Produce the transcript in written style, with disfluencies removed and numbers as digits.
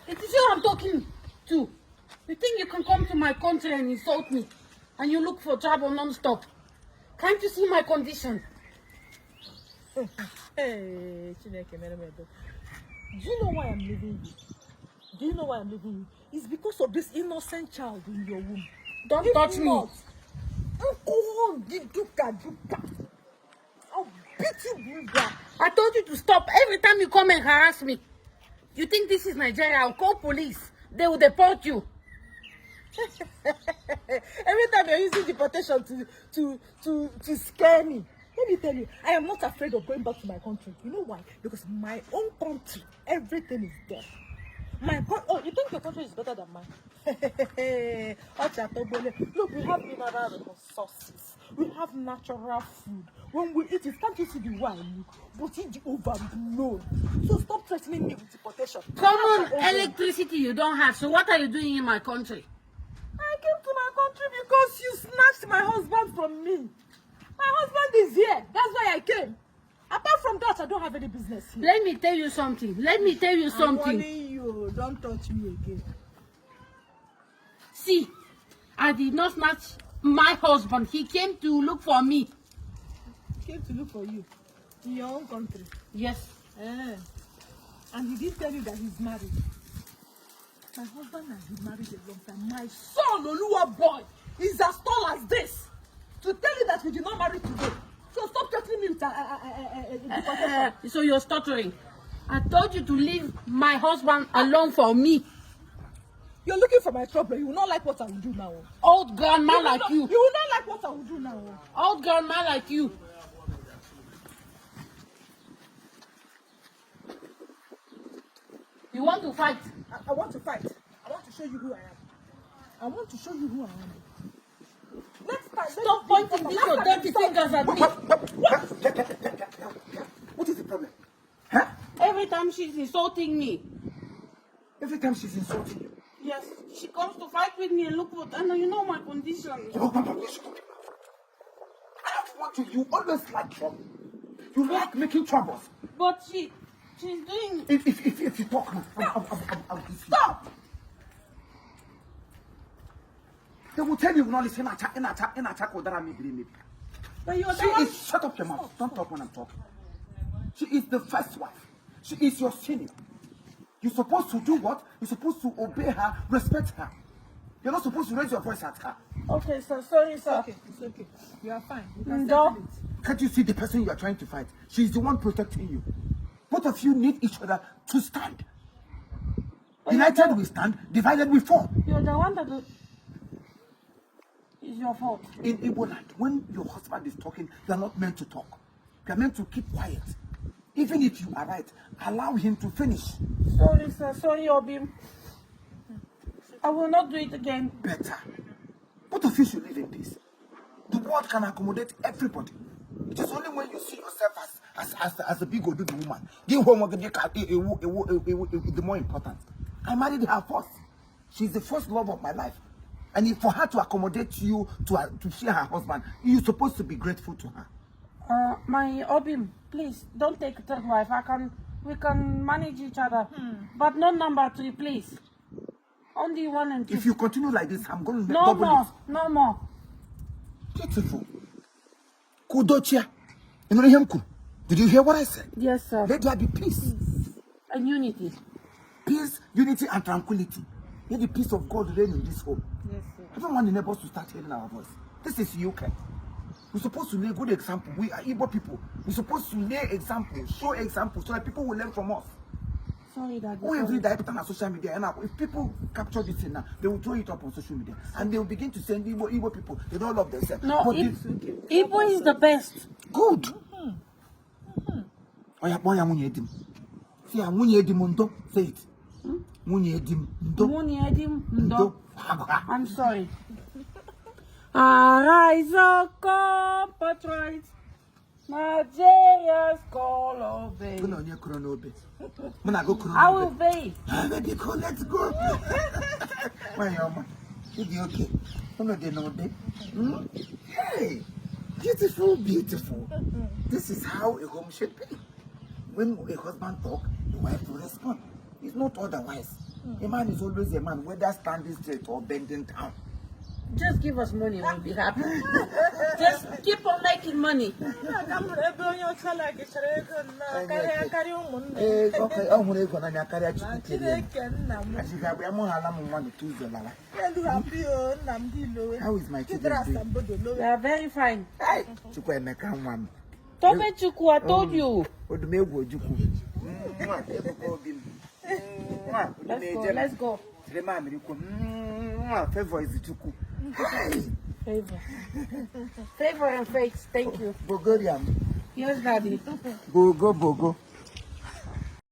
It is you I'm talking to. You think you can come to my country and insult me? And you look for trouble non-stop? Can't you see my condition? Hey, Chineke, do you know why I'm leaving you? Do you know why I'm leaving you? It's because of this innocent child in your womb. Don't touch me. Oh, duka. I'll beat you, bruh. I told you to stop every time you come and harass me. You think this is Nigeria? I'll call police. They will deport you. Every time you're using deportation to scare me. Let me tell you, I am not afraid of going back to my country. You know why? Because my own country, everything is there. Oh, you think your country is better than mine? Look, we have mineral resources. We have natural food. When we eat it, can't you see the way I look? But it's overblown. So stop threatening me with deportation. Common electricity you don't have. So what are you doing in my country? I came to my country because you snatched my husband from me. My husband is here. That's why I came. Apart from that, I don't have any business here. Let me tell you something. I'm warning you. Don't touch me again. See, I did not snatch my husband. He came to look for me. He came to look for you in your own country. Yes. And he didn't tell you that he's married. My husband has been married a long time. My son, Oluwa boy, is as tall as this. To tell you that we did not marry today. So stop threatening me with so you're stuttering. I told you to leave my husband alone for me. You're looking for my trouble. You will not like what I will do now. Old grandma like you. You will not like what I will do now. Old grandma like you. You want to fight? I want to fight. I want to show you who I am. I want to show you who I am. Next time, stop pointing these your dirty fingers at me. What is the problem? Huh? Every time she's insulting me. Every time she's insulting you? Yes. She comes to fight with me and look what, and you know my condition. I don't want you. You always like trouble. You like making troubles. But she's doing... If you talk now, I'll Stop! They will tell you not listen in attack or that I maybe. But you're She is, shut up your mouth. Don't talk when I'm talking. She is the first wife. She is your senior. You're supposed to do what? You're supposed to obey her, respect her. You're not supposed to raise your voice at her. Okay, sir. Sorry, sir. It's okay. You are fine. You can No. settle it. Can't you see the person you are trying to fight? She's the one protecting you. Both of you need each other to stand. United we stand, divided we fall. You're the one that... It's your fault. In Igbo land, when your husband is talking, you are not meant to talk. You are meant to keep quiet. Even if you are right, allow him to finish. Sorry, sir. Sorry, Obim. I will not do it again. Better. Both of you should live in peace. The world can accommodate everybody. It is only when you see yourself as a big old woman. The more important. I married her first. She's the first love of my life. And if for her to accommodate you to share her husband, you're supposed to be grateful to her. My Obim, please don't take a third wife. We can manage each other, but not number 3, please. Only 1 and 2. If you continue like this, I'm going to no double more, it. no more. Beautiful. Kudochia. You know him? Did you hear what I said? Yes, sir. Let there be peace. And unity. Peace, unity, and tranquility. Let the peace of God reign in this home. Yes, sir. I don't want the neighbors to start hearing our voice. This is UK. We're supposed to lay good example. We are Igbo people. We're supposed to lay example, show example, so that people will learn from us. Sorry, Daddy. Who every day put on social media, and now if people capture this thing now, they will throw it up on social media, and they will begin to send Igbo people. They don't love themselves. No, but Igbo is the best. good. Oya munye edim. See, munye edim ndo. Say it. Munye edim ndo. Munye edim ndo. I'm sorry. Arise, O compatriots, Nigeria's call obey. I will obey. Baby, go, let's go. Why, Yoma? You'll be okay. They know they. Hey, beautiful, beautiful. This is how a home should be. When a husband talks, the wife will respond. It's not otherwise. A man is always a man, whether standing straight or bending down. Just give us money, we'll be happy. Just keep on making money. Okay, I'm going to carry a chicken. How is my children doing? They are very fine. Hey, Tobe Chuku, I told you. Let's go. Favor is Chuku. Favor and fakes, thank you. Bogoriam. Yes, Daddy. Bogo.